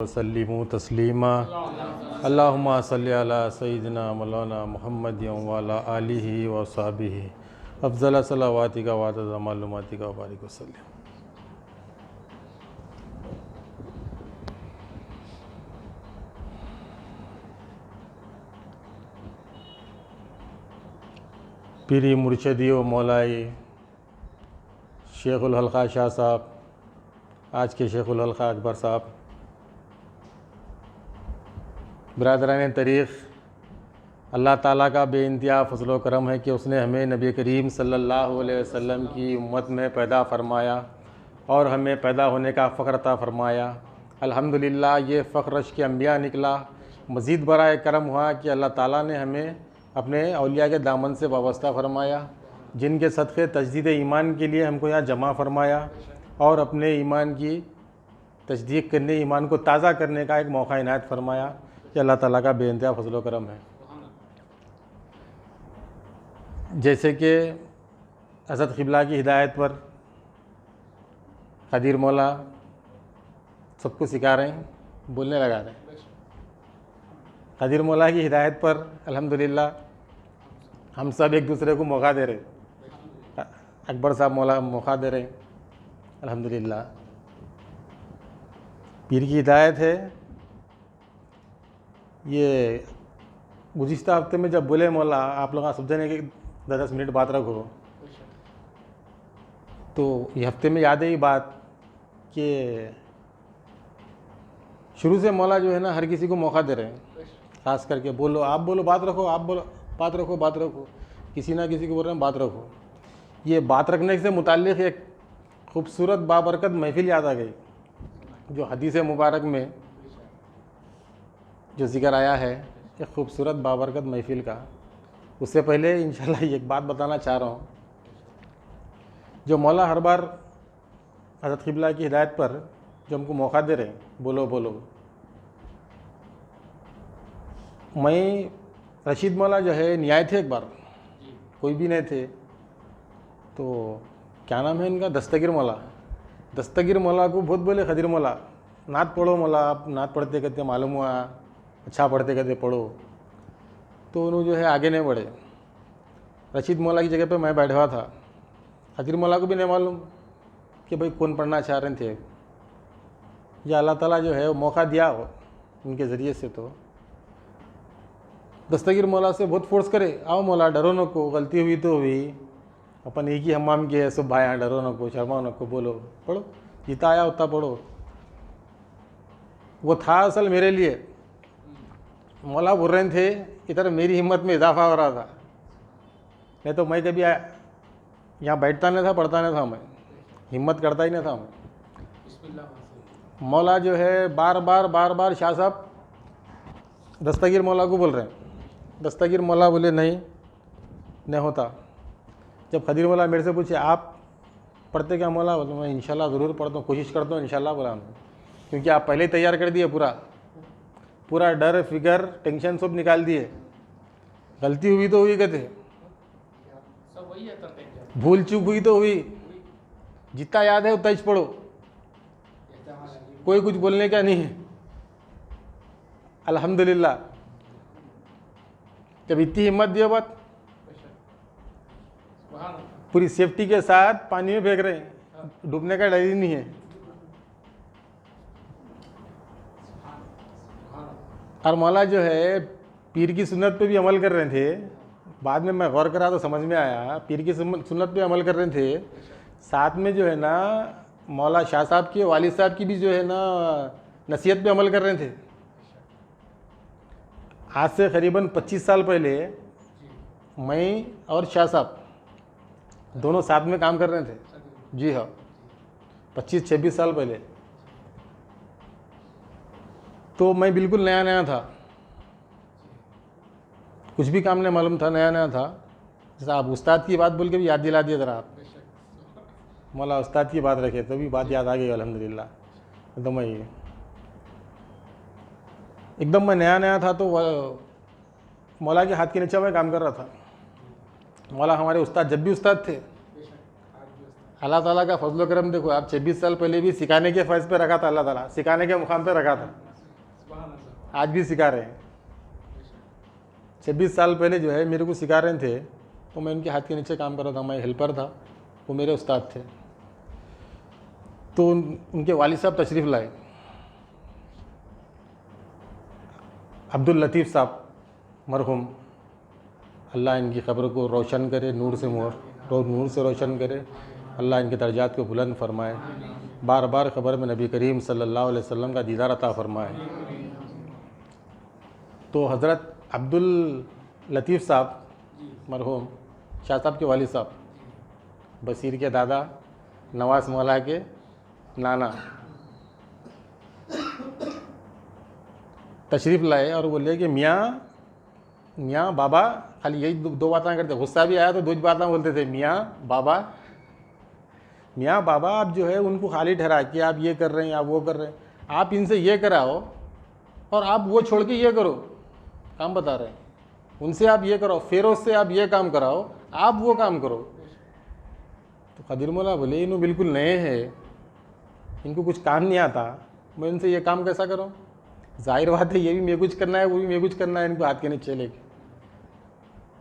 वसल्लिमु तस्लीमा अल्लाहुम्मा सल्लि अला सय्यिदिना मौलाना मुहम्मद व अला आलिहि व अस्हाबिहि अफ़ज़ल सलावातिका व अदद मालूमातिका व बारिक वसल्लिम। पीरी मुर्शदी व मौलाई शेखुल हल्का शाह साहब, आज के शेखुल हल्का अकबर साहब, बिरादरान तरीक़, अल्लाह ताला का बेइंतहा फ़ज़ल व करम है कि उसने हमें नबी करीम सल्लल्लाहु अलैहि वसल्लम की उम्मत में पैदा फ़रमाया और हमें पैदा होने का फ़ख्र अता फ़रमाया। अल्हम्दुलिल्लाह ये फ़ख्र के अम्बिया निकला। मज़ीद बराए करम हुआ कि अल्लाह ताला ने हमें अपने औलिया के दामन से वाबस्ता फ़रमाया, जिनके सदक़े तजदीद ईमान के लिए हमको यहाँ जमा फ़रमाया और अपने ईमान की तजदीद करने, ईमान को ताज़ा करने का एक मौका इनायत फ़रमाया कि अल्लाह ताला का बेइंतहा फ़ज़ल व करम है। जैसे कि हज़रत क़िबला की हिदायत पर क़दीर मौला सबको सिखा रहे हैं, बोलने लगा रहे हैं। क़दीर मौला की हिदायत पर अल्हम्दुलिल्लाह हम सब एक दूसरे को मौका दे रहे। अकबर साहब मौला मौका दे रहे हैं अल्हम्दुलिल्लाह। पीर की हिदायत है। ये गुज़िश्ता हफ्ते में जब बोले मौला आप लोग समझने कि 10 मिनट बात रखो, तो ये हफ्ते में याद है ये बात कि शुरू से मौला जो है ना हर किसी को मौका दे रहे हैं, ख़ास करके बोलो, आप बोलो, बात रखो, आप बोलो, बात रखो, बात रखो, किसी ना किसी को बोल रहे हैं बात रखो। ये बात रखने से मुताल्लिक़ एक ख़ूबसूरत बाबरकत महफ़िल याद आ गई, जो हदीस मुबारक में जो ज़िक्र आया है, एक ख़ूबसूरत बाबरकत महफ़िल का। उससे पहले इंशाल्लाह एक बात बताना चाह रहा हूँ। जो मौला हर बार हज़रत क़िबला की हिदायत पर जो हमको मौका दे रहे हैं, बोलो बोलो, मैं रशीद मौला जो है न्याय थे, एक बार कोई भी नहीं थे, तो क्या नाम है इनका, दस्तगीर मौला। दस्तगीर मौला को बहुत बोले क़दीर मौला नात पढ़ो मौला, आप नात पढ़ते कहते मालूम हुआ अच्छा पढ़ते कहते पढ़ो, तो उन्होंने जो है आगे नहीं बढ़े। रशीद मौला की जगह पे मैं बैठा हुआ था। क़दीर मौला को भी नहीं मालूम कि भाई कौन पढ़ना चाह रहे थे, या अल्लाह ताला जो है वो मौका दिया हो उनके ज़रिए से। तो दस्तगीर मौला से बहुत फोर्स करे, आओ मौला डरो नको, गलती हुई तो हुई, अपन एक ही हमाम के है सब भाई, यहाँ डरो नको, शर्माओ नको, बोलो पढ़ो, जितना आया उतना पढ़ो। वो था असल मेरे लिए। मौला बोल रहे थे इधर मेरी हिम्मत में इजाफा हो रहा था, नहीं तो मैं कभी यहाँ बैठता नहीं था, पढ़ता नहीं था, मैं हिम्मत करता ही नहीं था मैं। मौला जो है बार बार शाह साहब दस्तगीर मौला को बोल रहे हैं। दस्तगीर मौला बोले नहीं होता। जब क़दीर मौला मेरे से पूछे आप पढ़ते क्या मौला, बोले मैं इंशाल्लाह ज़रूर पढ़ता हूँ, कोशिश करता हूँ इंशाल्लाह बोला मैं, क्योंकि आप पहले ही तैयार कर दिए, पूरा डर फिकर टेंशन सब निकाल दिए। गलती हुई तो हुई कहते, भूल चूक हुई तो हुई, जितना याद है उतना ही पढ़ो, कोई कुछ बोलने का नहीं है। अल्हम्दुलिल्लाह जब इतनी हिम्मत दिया बात, पूरी सेफ्टी के साथ पानी में फेंक रहे हैं, डूबने का डर ही नहीं है। और मौला जो है पीर की सुन्नत पे भी अमल कर रहे थे। बाद में मैं गौर करा तो समझ में आया, पीर की सुन्नत पे अमल कर रहे थे, साथ में जो है ना मौला शाह साहब के वालिद साहब की भी जो है ना नसीहत पे अमल कर रहे थे। आज से करीबन 25 साल पहले मैं और शाह साहब दोनों साथ में काम कर रहे थे। जी हाँ, 25-26 साल पहले। तो मैं बिल्कुल नया था, कुछ भी काम नहीं मालूम था, नया था। जैसा आप उस्ताद की बात बोल के भी याद दिला दिए ज़रा आप, मौला उस्ताद की बात रखे तो भी बात याद आ गई अल्हम्दुलिल्लाह। तो मैं एकदम नया था, तो मौला के हाथ के नीचे मैं काम कर रहा था। मौला हमारे उस्ताद जब भी उस्ताद थे, अल्लाह ताला का फजल करम देखो, आप 26 साल पहले भी सिखाने के फ़र्ज़ पे रखा था, अल्लाह ताला सिखाने के मुकाम पे रखा था। आज भी सिखा रहे हैं। 26 साल पहले जो है मेरे को सिखा रहे थे, तो मैं उनके हाथ के नीचे काम कर रहा था, मैं हेल्पर था, वो मेरे उस्ताद थे। तो उनके वालिद साहब तशरीफ़ लाए, अब्दुल लतीफ़ साहब मरहूम, अल्लाह इनकी ख़बर को रोशन करे, नूर से रोशन करे, अल्लाह इनके दर्जात को बुलंद फरमाए, बार बार ख़बर में नबी करीम सल्लल्लाहु अलैहि वसल्लम का दीदार अता फरमाए। तो हज़रत अब्दुल लतीफ़ साहब मरहूम, शाह साहब के वालिद साहब, बसीर के दादा, नवाज़ मौला के नाना, तशरीफ़ लाए और बोले कि मियाँ बाबा, खाली यही दो बातें करते। गुस्सा भी आया तो दो बातें बोलते थे, मियाँ बाबा आप जो है उनको खाली ठहरा कि आप ये कर रहे हैं, आप वो कर रहे हैं, आप इनसे ये कराओ और आप वो छोड़ के ये करो, काम बता रहे हैं। उनसे आप ये करो, फेरोज से आप ये काम कराओ, आप वो काम करो। तो खदीर मौला बोले इन्हों बिल्कुल नए हैं, इनको कुछ काम नहीं आता, मैं इनसे ये काम कैसा करूँ? जाहिर बात है ये भी मैं कुछ करना है, वो भी मैं कुछ करना है, इनको हाथ के नीचे लेके।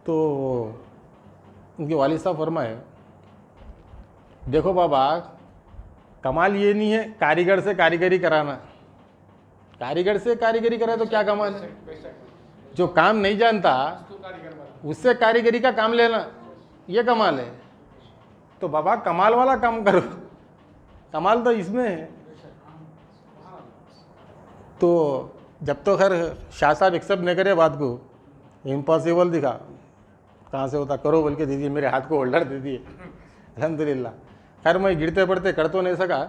तो उनके वालिद साहब फरमाए, देखो बाबा, कमाल ये नहीं है कारीगर से कारीगरी कराना, कारीगर से कारीगरी कराए तो क्या कमाल है? जो काम नहीं जानता उससे कारीगरी का काम लेना, ये कमाल है। तो बाबा कमाल वाला काम करो, कमाल तो इसमें है। तो जब तो खैर शाह साहब एक्सेप्ट नहीं करे बात को, इम्पॉसिबल दिखा, कहाँ से होता, करो बोल के दे दिए, मेरे हाथ को होल्डर दे दिए, अल्हम्दुलिल्लाह। खैर मैं गिरते पड़ते कर तो नहीं सका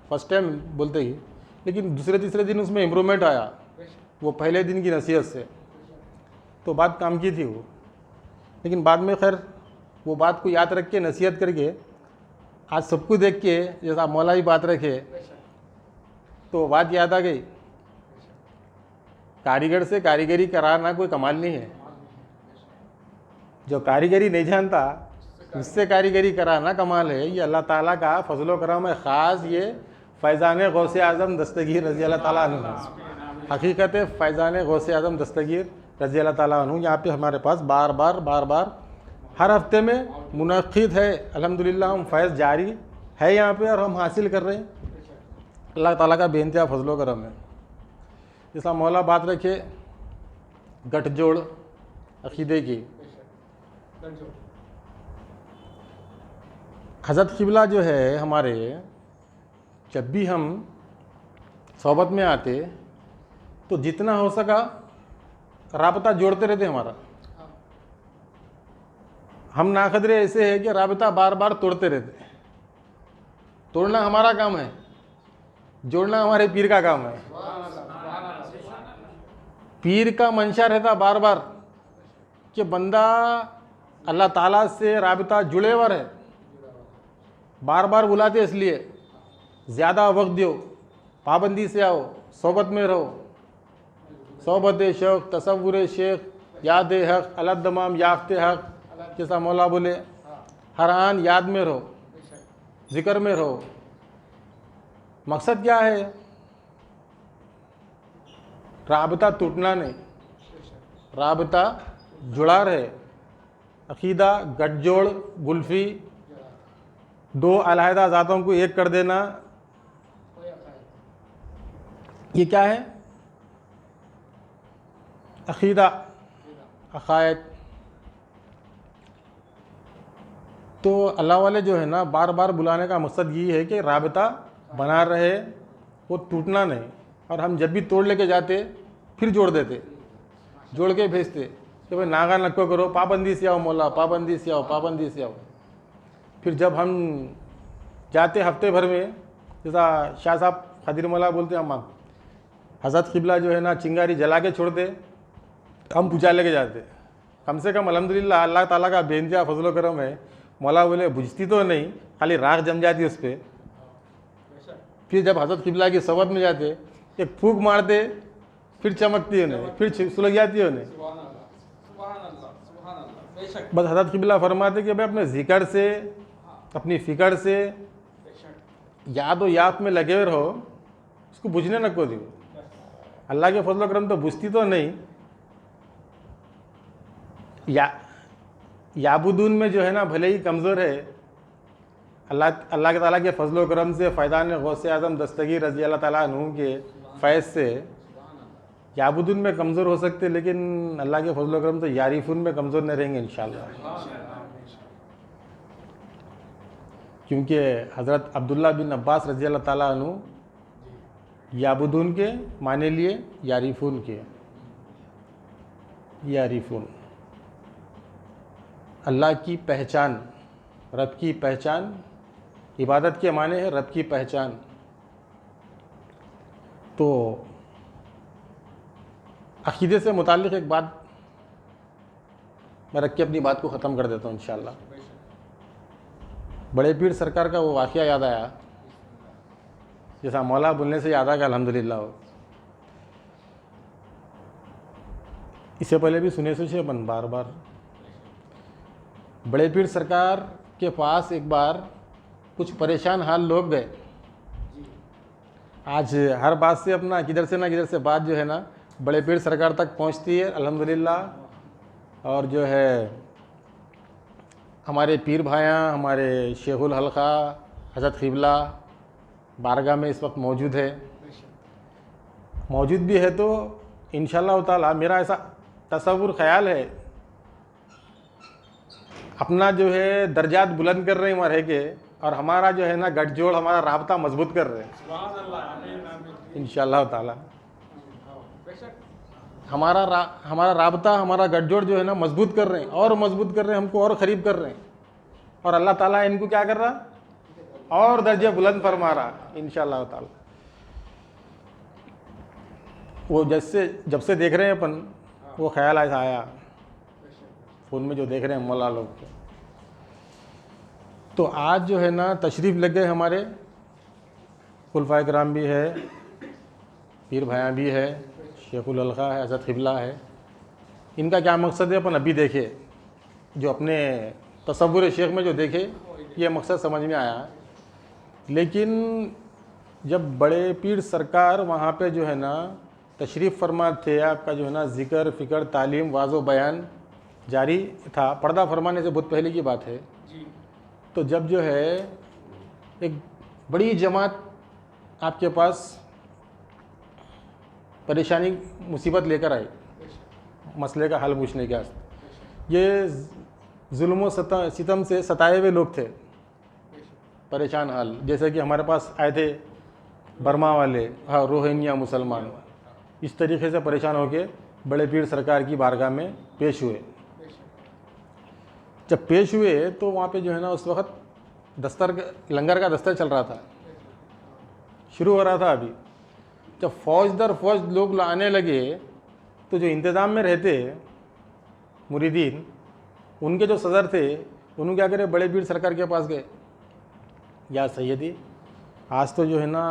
फर्स्ट टाइम बोलते ही, लेकिन दूसरे तीसरे दिन उसमें इम्प्रूवमेंट आया, वो पहले दिन की नसीहत से। तो बात काम की थी वो, लेकिन बाद में खैर वो बात को याद रख के नसीहत करके आज सबको देख के जैसा मौला ही बात रखे, तो बात याद आ गई, कारीगर से कारीगरी कराना कोई कमाल नहीं है, जो कारीगरी नहीं जानता उससे कारीगरी कराना कमाल है। ये अल्लाह ताला का फजलो करम है ख़ास। ये फैज़ान गौसे आज़म दस्तगीर रज़ी अल्लाह ताला अन्हु, हकीकत है फैज़ान गौसे आज़म दस्तगीर रज़ी अल्लाह ताला अन्हु यहाँ पे हमारे पास बार बार हर हफ्ते में मुनक़िद है। अल्हम्दुलिल्लाह हम फैज़ जारी है यहाँ पे और हम हासिल कर रहे हैं, अल्लाह ताला का बेइंतहा फजलो करम है। जैसा मौला बात रखे गठजोड़ अक़ीदे की, हज़रत क़िबला जो है हमारे, जब भी हम सोबत में आते तो जितना हो सका राबता जोड़ते रहते हमारा। हम नाखदरे ऐसे है कि राबता बार बार तोड़ते रहते। तोड़ना हमारा काम है, जोड़ना हमारे पीर का काम है। पीर का मंशा रहता बार बार कि बंदा अल्लाह ताला से राबता जुड़े हुआ रहे, बार बार बुलाते इसलिए ज़्यादा वक्त दो, पाबंदी से आओ, सोबत में रहो, सोबत शौक़ तसव्वुर शेख याद हक़ अलदमाम याफ्ते हक़, जैसा मौला बोले हर आन याद में रहो, ज़िक्र में रहो। मकसद क्या है? राबता टूटना नहीं, राबता जुड़ा रहे। अक़ीदा गठजोड़ गुल्फ़ी, दो अलहदा ज़ातों को एक कर देना, ये क्या है? अक़ीदा अक़ायद। तो अल्लाह वाले जो है ना बार बार बुलाने का मकसद ये है कि राबता बना रहे, वो टूटना नहीं। और हम जब भी तोड़ लेके जाते फिर जोड़ देते, जोड़ के भेजते कि भाई नागा नक्को करो, पाबंदी से आओ मौला, पाबंदी से आओ, पाबंदी से आओ। फिर जब हम जाते हफ्ते भर में, जैसा शाह साहब खदीर मौला बोलते हैं, हम हज़रत क़िबला जो है ना चिंगारी जला के छोड़ते, हम पूजा लेके जाते। कम से कम अल्हम्दुलिल्लाह अल्लाह ताला का बेइंतहा फजलो करम है, मौला बोले बुझती तो नहीं, खाली राख जम जाती उस पर। फिर जब हज़रत क़िबला की सोबत में जाते एक फूक मारते, फिर चमकती है उन्हें, फिर सुलग जाती है उन्हें। बस हज़रत क़िबला फरमाते कि भाई अपने ज़िक्र से, अपनी फ़िक्र से याद व याद में लगे हुए रहो, उसको बुझने न को दो। अल्लाह के फजल करम तो बुझती तो नहीं, याबुदून में जो है ना भले ही कमज़ोर है, अल्लाह ताला के फजल करम से फ़ैज़ान गौसे आज़म दस्तगीर रज़ी अल्लाह ताला अन्हु के फैज़ से याबुदून में कमज़ोर हो सकते, लेकिन अल्लाह के फजल करम से यारिफून में कमज़ोर नहीं रहेंगे इंशाअल्लाह। क्योंकि हज़रत अब्दुल्ला बिन अब्बास रज़ी अल्लाह ताला अन्हु याबुदून के माने लिए यारिफून के। यारिफून अल्लाह की पहचान, रब की पहचान, इबादत के माने है रब की पहचान। तो अक़ीदे से मुताल्लिक़ एक बात मैं रख के अपनी बात को ख़त्म कर देता हूँ इंशाअल्लाह। बड़े पीर सरकार का वो वाक़या याद आया, जैसा मौला बोलने से याद आ गया अल्हम्दुलिल्लाह। इससे पहले भी सुने अपन बार बार। बड़े पीर सरकार के पास एक बार कुछ परेशान हाल लोग गए। आज हर बात से अपना किधर से ना किधर से बात जो है ना बड़े पीर सरकार तक पहुंचती है अल्हम्दुलिल्लाह। और जो है हमारे पीर भाइयाँ, हमारे शेखुल हल्का हज़रत क़िबला बारगाह में इस वक्त मौजूद है, मौजूद भी है। तो इंशाअल्लाह ताला मेरा ऐसा तसव्वुर ख़याल है, अपना जो है दर्जात बुलंद कर रहे हैं वहाँ रह के, और हमारा जो है ना गठजोड़, हमारा राबता मजबूत कर रहे हैं इंशाअल्लाह ताला। हमारा राबता, हमारा गठजोड़ जो है ना मजबूत कर रहे हैं, और मजबूत कर रहे हैं, हमको और करीब कर रहे हैं। और अल्लाह ताला इनको क्या कर रहा, और दर्जे बुलंद फरमा रहा इंशाअल्लाह ताला। वो जब से देख रहे हैं अपन, वो ख्याल ऐसा आया फ़ोन में जो देख रहे हैं मौला लोग के। तो आज जो है ना तशरीफ़ लग गए हमारे खुलफाए किराम भी है, पीर भाइयाँ भी है, शेखुल हल्का है, हज़रत क़िबला है। इनका क्या मकसद है अपन अभी देखे, जो अपने तसव्वुर शेख में जो देखे ये मकसद समझ में आया। लेकिन जब बड़े पीर सरकार वहाँ पे जो है ना तशरीफ़ फरमा थे, आपका जो है ना ज़िक्र फ़िक्र तालीम वाज़ो बयान जारी था, पर्दा फरमाने से बहुत पहले की बात है। तो जब जो है एक बड़ी जमात आपके पास परेशानी मुसीबत लेकर आई, मसले का हल पूछने के वास्ते, ये जुल्म व सितम से सताए हुए लोग थे, परेशान हाल। जैसे कि हमारे पास आए थे बर्मा वाले, हाँ, रोहिंग्या मुसलमान, इस तरीके से परेशान होके बड़े पीर सरकार की बारगाह में पेश हुए। जब पेश हुए तो वहाँ पे जो है ना उस वक्त लंगर का दस्तर चल रहा था, शुरू हो रहा था अभी। जब फ़ौज दर फ़ौज लोग आने लगे तो जो इंतज़ाम में रहते मुरीदीन, उनके जो सदर थे, उन्होंने क्या करे, बड़े पीर सरकार के पास गए, या सैयदी आज तो जो है ना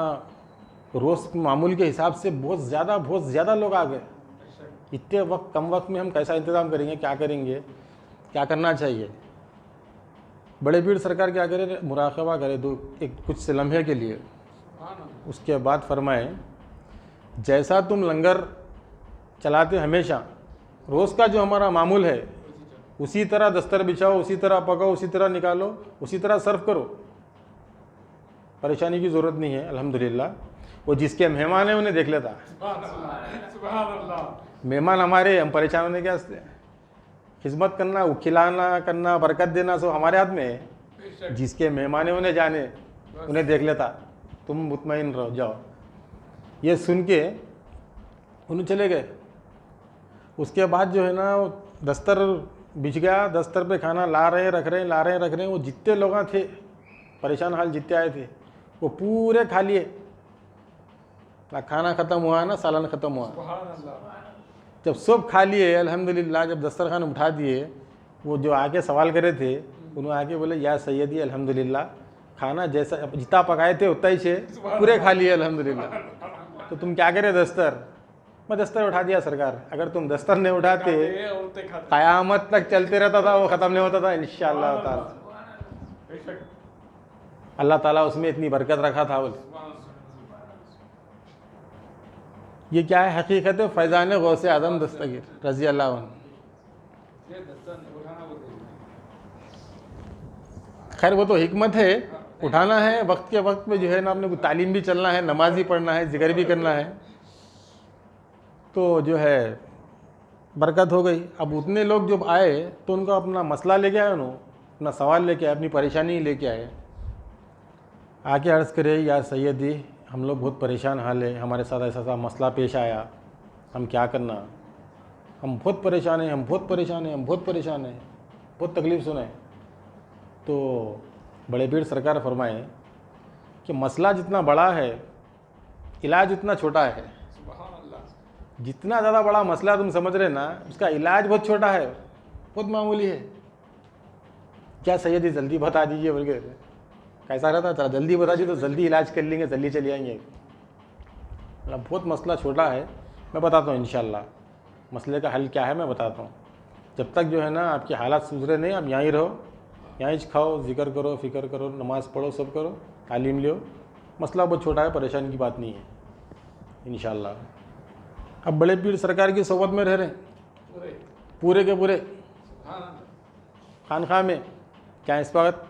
रोज़ मामूल के हिसाब से बहुत ज़्यादा लोग आ गए, इतने वक्त कम वक्त में हम कैसा इंतज़ाम करेंगे, क्या करेंगे, क्या करना चाहिए। बड़े पीर सरकार क्या करे, मुराक़बा करे कुछ से लम्हे के लिए। उसके बाद फरमाए, जैसा तुम लंगर चलाते हमेशा, रोज़ का जो हमारा मामूल है, उसी तरह दस्तर बिछाओ, उसी तरह पकाओ, उसी तरह निकालो, उसी तरह सर्व करो, परेशानी की ज़रूरत नहीं है। अल्हम्दुलिल्लाह वो जिसके मेहमान हैं उन्हें देख लेता। मेहमान हमारे, हम परेशान होने के वास्ते, खिदमत करना, खिलाना करना, बरकत देना सब हमारे हाथ में है। जिसके मेहमान हैं उन्हें जाने, उन्हें देख लेता, तुम मुतमईन रहो, जाओ। ये सुन के उन्हें चले गए। उसके बाद जो है ना दस्तर बिछ गया, दस्तर पे खाना ला रहे हैं, रख रहे हैं। वो जितने लोग थे परेशान हाल, जितने आए थे, वो पूरे खा लिए। ना खाना ख़त्म हुआ ना सालन ख़त्म हुआ। जब सब खा लिए अल्हम्दुलिल्लाह, जब दस्तरखान उठा दिए, वो जो आके सवाल करे थे, उन्होंने आके बोले, या सैयदी अल्हम्दुलिल्लाह, खाना जैसा जितना पकाए थे उतना ही से पूरे खा लिए अल्हम्दुलिल्लाह। तो तुम क्या करे दस्तर? मैं दस्तर उठा दिया सरकार। अगर तुम दस्तर नहीं उठाते, क़यामत तक चलते रहता था, वो ख़त्म नहीं होता था इंशाअल्लाह ताला। अल्लाह ताला उसमें इतनी बरकत रखा था। बोले ये क्या है? हकीकत फैज़ान गौसे आज़म दस्तगीर रज़ी अल्लाह अन्हु। खैर वो तो हिकमत है, उठाना है वक्त के वक्त में जो है ना, अपने को तालीम भी चलना है, नमाज भी पढ़ना है, जिक्र भी करना है, तो जो है बरकत हो गई। अब उतने लोग जब आए तो उनका अपना मसला लेके आए, उन्होंने अपना सवाल लेके आए, अपनी परेशानी लेके आए, आके अर्ज़ करे या सैयदी हम लोग बहुत परेशान हाल है, हमारे साथ ऐसा सा मसला पेश आया, हम क्या करना, हम बहुत परेशान हैं, हम बहुत परेशान हैं, हम बहुत परेशान हैं, बहुत तकलीफ़ सुने। तो बड़े पीर सरकार फरमाए कि मसला जितना बड़ा है इलाज उतना छोटा है। जितना ज़्यादा बड़ा मसला तुम समझ रहे ना, उसका इलाज बहुत छोटा है, बहुत मामूली है। क्या सैयदी जल्दी बता दीजिए बोल के, कैसा रहता है, जल्दी बता दीजिए तो जल्दी इलाज कर लेंगे, जल्दी चले आएंगे। मतलब बहुत मसला छोटा है, मैं बताता हूँ इंशाल्लाह मसले का हल क्या है, मैं बताता हूँ। जब तक जो है ना आपके हालात सुधरे नहीं, आप यहीं रहो, यहीं खाओ, जिक्र करो, फ़िक्र करो, नमाज़ पढ़ो, सब करो, तालीम लो। मसला बहुत छोटा है, परेशानी की बात नहीं है इंशाल्लाह। अब बड़े पीर सरकार की सोबत में रह रहे हैं पूरे के पूरे खानखा में। क्या इस वक्त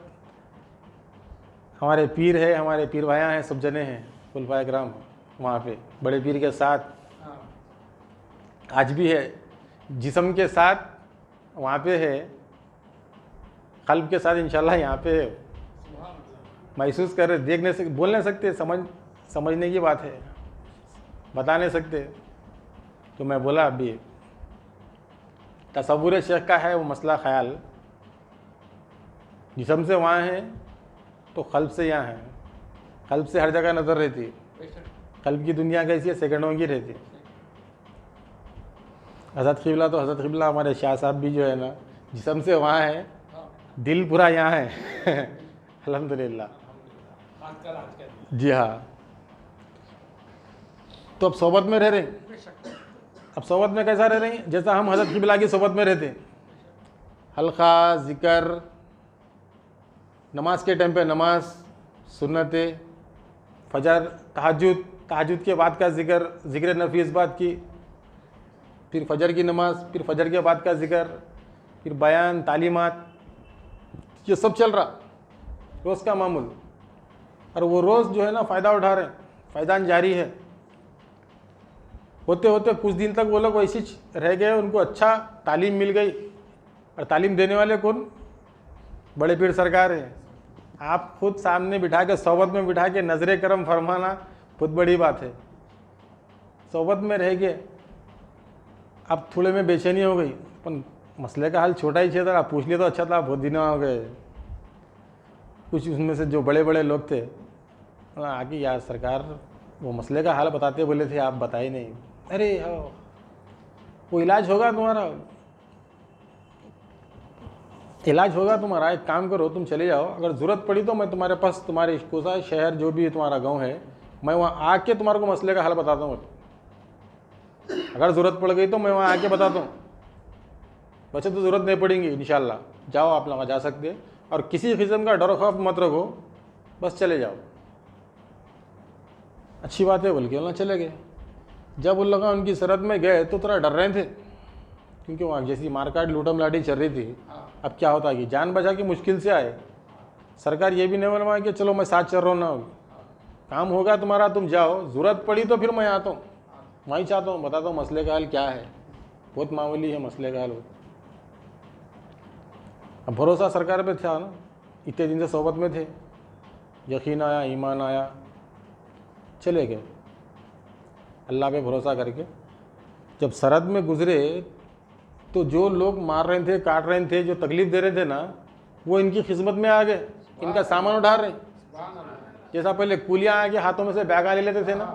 हमारे पीर है, हमारे पीर भाइयाँ हैं, सब जने हैं, खुलफाए किराम वहाँ पे बड़े पीर के साथ आज भी है, जिस्म के साथ वहाँ पे है, कल्ब के साथ इंशाल्लाह यहाँ पे है। महसूस कर रहे, देख नहीं सकते, बोल नहीं सकते, समझने की बात है, बता नहीं सकते। तो मैं बोला अभी तसव्वुर शेख का है वो मसला ख्याल, जिस्म से वहाँ है तो कल्ब से यहाँ है। कल्ब से हर जगह नज़र रहती है, कल्ब की दुनिया कैसी है, सेकंडों की रहती है। हज़रत क़िबला तो हज़रत क़िबला हमारे शाह साहब भी जो है ना, जिस्म से वहाँ है, दिल पूरा यहाँ है अल्हम्दुलिल्लाह। जी हाँ। तो अब सोबत में रह रहे हैं। अब सोबत में कैसा रह रहे हैं? जैसा हम हज़रत क़िबला की सोबत में रहते हैं, हल्का ज़िक्र, नमाज के टाइम पे नमाज, सुन्नतें, फजर, तहज्जुद, तहज्जुद के बाद का ज़िक्र नफीस बात की, फिर फजर की नमाज, फिर फजर के बाद का ज़िक्र, फिर बयान, तालीमात, ये सब चल रहा रोज़ का मामूल। और वो रोज़ जो है ना फ़ायदा उठा रहे हैं, फ़ैज़ान जारी है। होते होते कुछ दिन तक वो लोग वैसे रह गए, उनको अच्छा तालीम मिल गई। और तालीम देने वाले कौन? बड़े पीर सरकार है। आप खुद सामने बिठा के, सोबत में बिठा के नजरे करम फरमाना बहुत बड़ी बात है। सोबत में रह गए, अब थोड़े में बेचैनी हो गई, पर मसले का हल छोटा ही था, आप पूछ लिए तो अच्छा था, बहुत दिन हो गए। कुछ उसमें से जो बड़े बड़े लोग थे आके, यार सरकार वो मसले का हल बताते बोले थे, आप बताए नहीं। अरे हाँ, वो इलाज होगा तुम्हारा, इलाज होगा तुम्हारा। एक काम करो, तुम चले जाओ, अगर ज़रूरत पड़ी तो मैं तुम्हारे पास, तुम्हारे कोसा शहर जो भी तुम्हारा गांव है, मैं वहाँ आके तुम्हारे को मसले का हल बताता हूँ। अगर ज़रूरत पड़ गई तो मैं वहाँ आके बताता हूँ, वैसे तो ज़रूरत नहीं पड़ेगी इंशाल्लाह। जाओ, आप लोग जा सकते, और किसी किस्म का डर खौफ मत रखो, बस चले जाओ। अच्छी बात है बोल के बोलना, चले गए। जब उन लोग उनकी सरहद में गए तो थोड़ा डर रहे थे, क्योंकि वहाँ जैसी मारकाट लूटम लाठी चल रही थी। अब क्या होता कि जान बचा के मुश्किल से आए। सरकार ये भी नहीं बोलवा कि चलो मैं साथ चल रहा हूँ ना, काम होगा तुम्हारा, तुम जाओ, ज़रूरत पड़ी तो फिर मैं आता हूँ, वहीं चाहता हूँ, बताता हूँ मसले का हल क्या है, बहुत मामूली है मसले का हल। अब भरोसा सरकार पे था ना, इतने दिन से सोबत में थे, यकीन आया, ईमान आया, चले गए अल्लाह पे भरोसा करके। जब सरहद में गुजरे तो जो लोग मार रहे थे, काट रहे थे, जो तकलीफ़ दे रहे थे ना, वो इनकी खिदमत में आ गए, इनका सामान उठा रहे। जैसा पहले कुलियाँ आके हाथों में से बैगा ले लेते थे ना,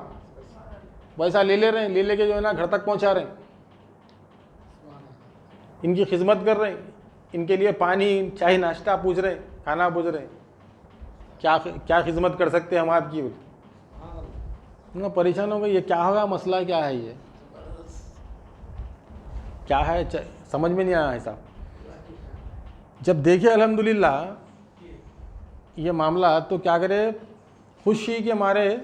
वैसा ले ले रहे हैं, ले लेके जो है ना घर तक पहुँचा रहे हैं, इनकी खिदमत कर रहे हैं, इनके लिए पानी, चाय, नाश्ता पूछ रहे हैं, खाना पूछ रहे हैं। क्या खिदमत कर सकते हैं हम आपकी? ना परेशान हो गए, ये क्या होगा, मसला क्या है, ये क्या है, समझ में नहीं आया ऐसा। जब देखे अल्हम्दुलिल्लाह ये मामला, तो क्या करे, खुशी के मारे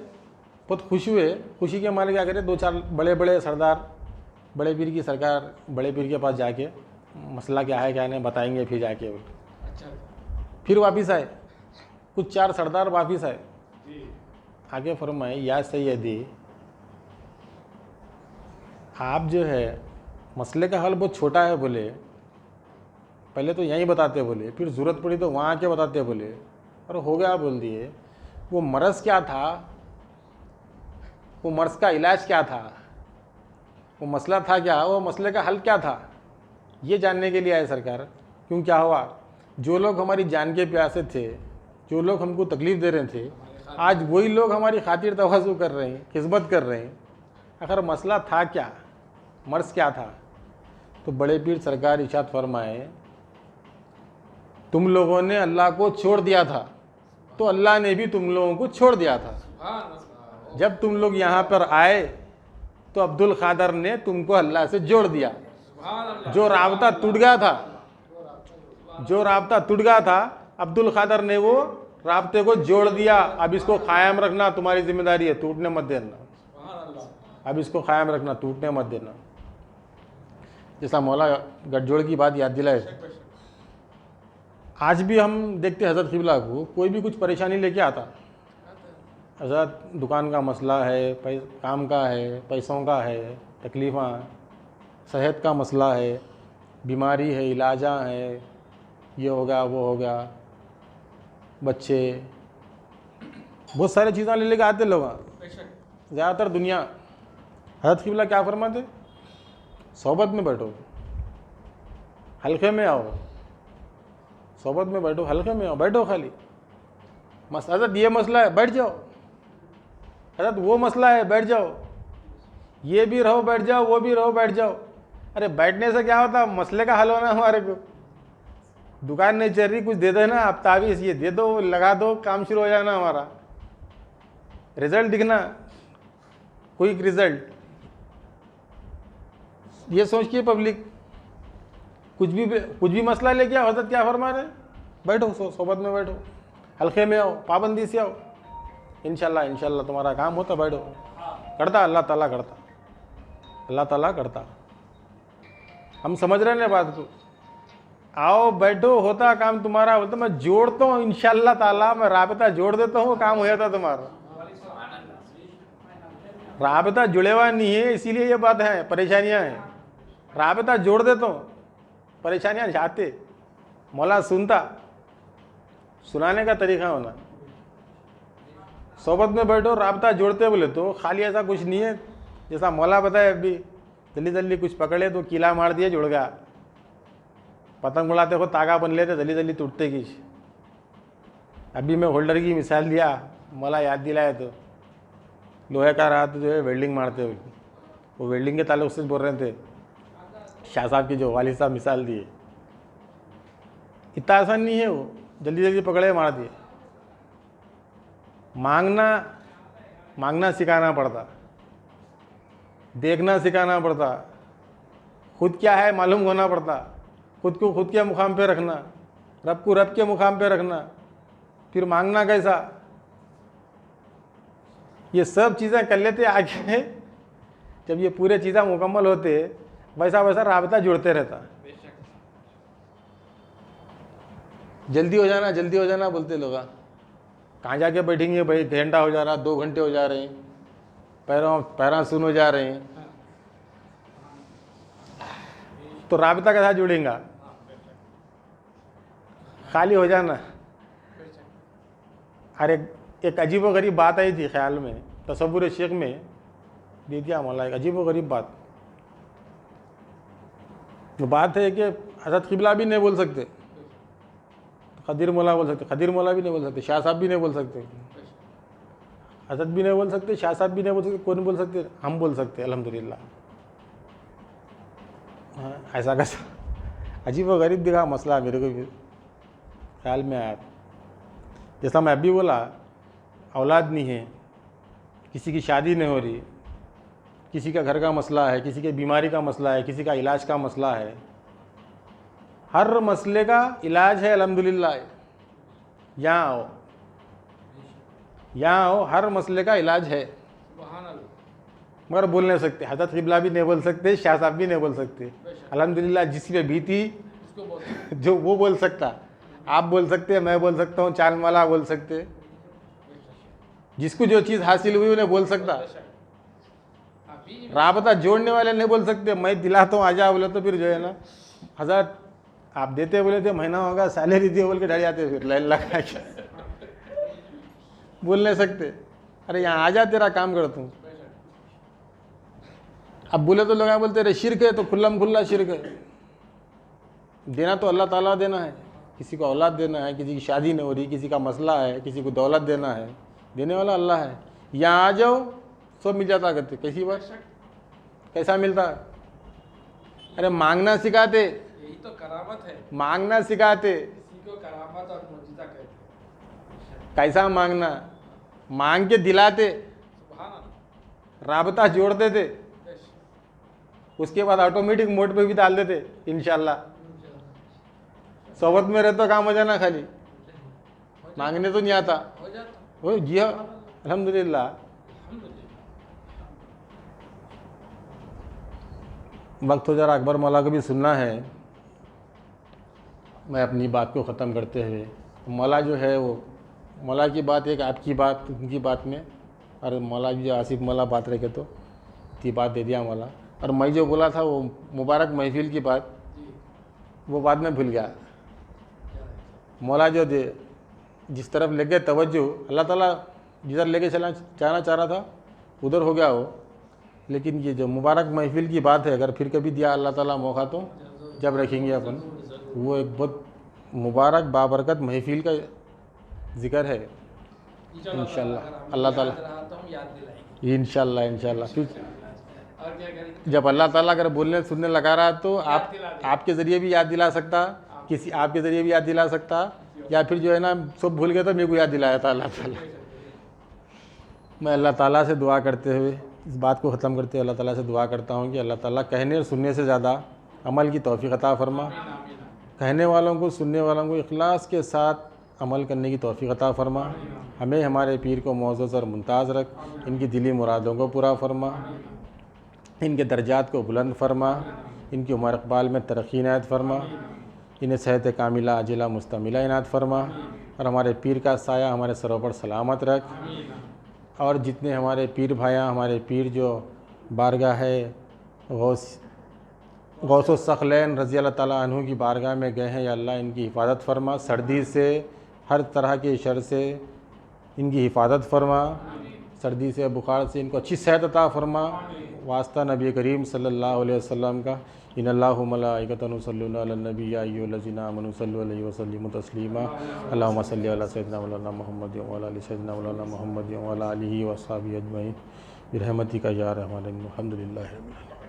बहुत खुश हुए। खुशी के मारे क्या करें, 2-4 बड़े बड़े सरदार, बड़े पीर की सरकार, बड़े पीर के पास जाके मसला क्या है क्या नहीं बताएंगे फिर जाके। अच्छा फिर वापस आए, कुछ 4 सरदार वापस आए, आगे फरमाए या सैयदी, आप जो है मसले का हल बहुत छोटा है बोले, पहले तो यहीं बताते बोले, फिर ज़रूरत पड़ी तो वहाँ आके बताते बोले, और हो गया बोल दिए। वो मर्ज़ क्या था, वो मर्ज़ का इलाज क्या था, वो मसला था क्या, वो मसले का हल क्या था, ये जानने के लिए आए सरकार। क्यों क्या हुआ, जो लोग हमारी जान के प्यासे थे, जो लोग हमको तकलीफ़ दे रहे थे, आज वही लोग हमारी खातिर तवाज़ु कर रहे हैं, खिदमत कर रहे हैं। आखिर मसला था क्या, मर्ज़ क्या था। तो बड़े पीर सरकार इरशाद फरमाए, तुम लोगों ने अल्लाह को छोड़ दिया था तो अल्लाह ने भी तुम लोगों को छोड़ दिया था। जब तुम लोग यहाँ पर आए तो अब्दुल खादर ने तुमको अल्लाह से जोड़ दिया। जो राबता टूट गया था, जो राबता टूट गया था, अब्दुल खादर ने वो राबते को जोड़ दिया। अब इसको कायम रखना तुम्हारी जिम्मेदारी है, टूटने मत देना। अब इसको कायम रखना, टूटने मत देना। जैसा मौला गठजोड़ की बात याद दिलाए, आज भी हम देखते हज़रत क़िबला को, कोई भी कुछ परेशानी लेके आता, हज़रत दुकान का मसला है, काम का है, पैसों का है, तकलीफ़ा, सेहत का मसला है, बीमारी है, इलाजा है, ये हो गया वो हो गया, बच्चे, बहुत सारी चीज़ें ले लेके आते लोग। ज़्यादातर दुनिया, हज़रत क़िबला क्या फरमाते, सोबत में बैठो, हल्के में आओ, सोबत में बैठो, हल्के में आओ, बैठो खाली। हज़रत ये मसला है, बैठ जाओ। हज़रत वो मसला है, बैठ जाओ। ये भी रहो बैठ जाओ, वो भी रहो बैठ जाओ। अरे बैठने से क्या होता, मसले का हल होना हमारे को। दुकान नहीं चल रही, कुछ दे दो ना, आप तावीज़ ये दे दो, लगा दो, काम शुरू हो जाना हमारा, रिजल्ट दिखना, क्विक रिजल्ट। ये सोच के पब्लिक कुछ भी मसला लेके आओ, हज़रत क्या फरमा रहे, बैठो, सोबत में बैठो, हल्के में आओ, पाबंदी से आओ, इंशाल्लाह इंशाल्लाह तुम्हारा काम होता, बैठो। करता अल्लाह ताला करता, अल्लाह ताला करता। हम समझ रहे हैं ना बात को, आओ बैठो, होता काम तुम्हारा, बोलते मैं जोड़ता हूँ इंशाल्लाह ताला, मैं राबता जोड़ देता हूँ, काम हो जाता तुम्हारा। राबता जुड़े हुआ नहीं है, इसीलिए ये बात है, परेशानियाँ हैं। राबता जोड़ देता हूँ, परेशानियाँ जाते, मौला सुनता, सुनाने का तरीका होना। सोबत में बैठो, राबता जोड़ते बोले तो खाली ऐसा कुछ नहीं है, जैसा मौला बताए, अभी जल्दी जल्दी कुछ पकड़े तो कीला मार दिया, जुड़ गया। पतंग उड़ाते हो तागा बन लेते, जल्दी जल्दी टूटते की। अभी मैं होल्डर की मिसाल दिया, मौला याद दिलाया, तो लोहे का रहा तो जो है वेल्डिंग मारते हुए, वो वेल्डिंग के ताल्लुक से बोल रहे थे, शाह साहब की जो वालिद साहब मिसाल दिए, इतना आसान नहीं है वो, जल्दी जल्दी पकड़े मार दिए। मांगना सिखाना पड़ता, देखना सिखाना पड़ता, खुद क्या है मालूम होना पड़ता, खुद को खुद के मुकाम पे रखना, रब को रब के मुकाम पे रखना, फिर मांगना कैसा, ये सब चीज़ें कर लेते आगे। जब ये पूरे चीज़ें मुकम्मल होते, वैसा वैसा राबता जुड़ते रहता। जल्दी हो जाना बोलते लोग, कहाँ जाके बैठेंगे भाई, घंटा हो जा रहा, 2 घंटे हो जा रहे हैं, पैरों सुन हो जा रहे हैं, तो राबता के साथ जुड़ेगा, खाली हो जाना। अरे एक अजीब व गरीब बात आई थी ख्याल में, तसव्वुर शेख में दे दिया मौला, एक अजीब व गरीब बात। तो बात है कि हज़रत क़िबला भी नहीं बोल सकते, खदीर मौला बोल सकते, खदीर मौला भी नहीं बोल सकते, शाह साहब भी नहीं बोल सकते, हज़रत भी नहीं बोल सकते, शाह साहब भी नहीं बोल सकते, कौन बोल सकते, हम बोल सकते अल्हम्दुलिल्लाह। हाँ, ऐसा कैसा अजीब व गरीब दिखा मसला, मेरे को भी ख्याल में आया। जैसा मैं अभी बोला, औलाद नहीं है, किसी की शादी नहीं हो रही, किसी का घर का मसला है, किसी के बीमारी का मसला है, किसी का इलाज का मसला है, हर मसले का इलाज है अल्हम्दुलिल्लाह। यहाँ आओ, हर मसले का इलाज है। मगर बोल नहीं सकते। हज़रत क़िबला भी नहीं बोल सकते, शाह साहब भी नहीं बोल सकते। अल्हम्दुलिल्लाह जिस पे बीती जो वो बोल सकता, आप बोल सकते, मैं बोल सकता हूँ, चांदमाला बोल सकते, जिसको जो चीज़ हासिल हुई उन्हें बोल सकता। राबता जोड़ने वाले नहीं बोल सकते। मैं दिलाता हूँ आजा बोले तो फिर जो है ना, हज़रत आप देते बोले थे, महीना होगा सैलरी दिए बोल के डर जाते, फिर लाइन लगा के बोल नहीं सकते। अरे यहाँ आजा तेरा काम करता हूँ। अब बोले तो लोग बोलते रहे शिरक है, तो खुल्लम खुल्ला शिरक है। देना तो अल्लाह ताला देना है। किसी को औलाद देना है, किसी की शादी नहीं हो रही, किसी का मसला है, किसी को दौलत देना है, देने वाला अल्लाह है। यहाँ आ जाओ सब मिल जाता करते। कैसी बात, कैसा मिलता? अरे मांगना सिखाते, यही तो करामत है। मांगना सिखाते। इसी को करामत और मुअजिज़ा कहते हैं। कैसा मांगना, मांग के दिलाते, सुभान अल्लाह। राबता जोड़ते थे, उसके बाद ऑटोमेटिक मोड पे भी डाल देते। इंशाल्लाह सोबत में रहता काम हो जाना, खाली मांगने तो नहीं आता। हो जाता। वो जी हाँ, अल्हम्दुलिल्लाह। वक्त हो जरा अकबर मौला को भी सुनना है। मैं अपनी बात को ख़त्म करते हुए, मौला जो है वो मौला की बात एक, आपकी बात उनकी बात में, और मौला भी जो आसिफ मौला बात रखे तो की बात दे दिया मौला। और मैं जो बोला था वो मुबारक महफिल की बात, वो बाद में भूल गया। मौला जो दे जिस तरफ लेके तवज्जो, अल्लाह ताला जिधर लेके जाना चाह रहा था उधर हो गया वो। लेकिन ये जो मुबारक महफिल की बात है, अगर फिर कभी दिया अल्लाह ताला मौका तो जब रखेंगे अपन। वो एक बहुत मुबारक बाबरकत महफिल का जिक्र है इंशाल्लाह। अल्लाह ताला इंशाल्लाह इंशाल्लाह फिर जब अल्लाह ताला अगर बोलने सुनने लगा रहा तो आपके ज़रिए भी याद दिला सकता, किसी आपके ज़रिए भी याद दिला सकता, या फिर जो है ना सब भूल गए तो मेरे को याद दिलाया था अल्लाह ताला। मैं अल्लाह ताला से दुआ करते हुए इस बात को ख़त्म करते हुए अल्लाह ताला से दुआ करता हूँ कि अल्लाह ताला कहने और सुनने से ज़्यादा अमल की तौफ़ीक़ अता फ़रमा। कहने वालों को, सुनने वालों को इखलास के साथ अमल करने की तौफ़ीक़ अता फ़रमा। हमें हमारे पीर को मुअज़्ज़ज़ और मुमताज़ रख, इनकी दिली मुरादों को पूरा फ़रमा, इनके दर्जात को बुलंद फ़रमा, इनकी उमर इक़बाल में तरक्की इनायत फ़रमा, इन्हें सेहत कामिला आजिला मुस्तमिला इनायत फ़रमा, और हमारे पीर का साया हमारे सरों पर सलामत रख। और जितने हमारे पीर भाइयाँ, हमारे पीर जो बारगाह है गौसो सखलैन रज़ी अल्लाह ताला अन्हु की बारगाह में गए हैं, या अल्लाह इनकी हिफाजत फ़रमा, सर्दी से हर तरह के शर से इनकी हिफाजत फ़रमा, सर्दी से बुखार से इनको अच्छी सेहत अता फ़रमा। वास्ता नबी करीम सल्लल्लाहु अलैहि वसल्लम का, इन्नल्लाहु मलाइकतहु युसल्लूना अलन नबी या अय्युहल्लज़ीना आमनू सल्लु अलैहि वसल्लिमू तस्लीमा। अल्लाहुम्मा सल्लि अला सय्यिदिना मौलाना मुहम्मद व अला आलि सय्यिदिना मौलाना मुहम्मद व अला आलिहि व अस्हाबिहि अजमईन बिरहमतिका या रहमान। अल्हम्दुलिल्लाहि रब्बिल आलमीन।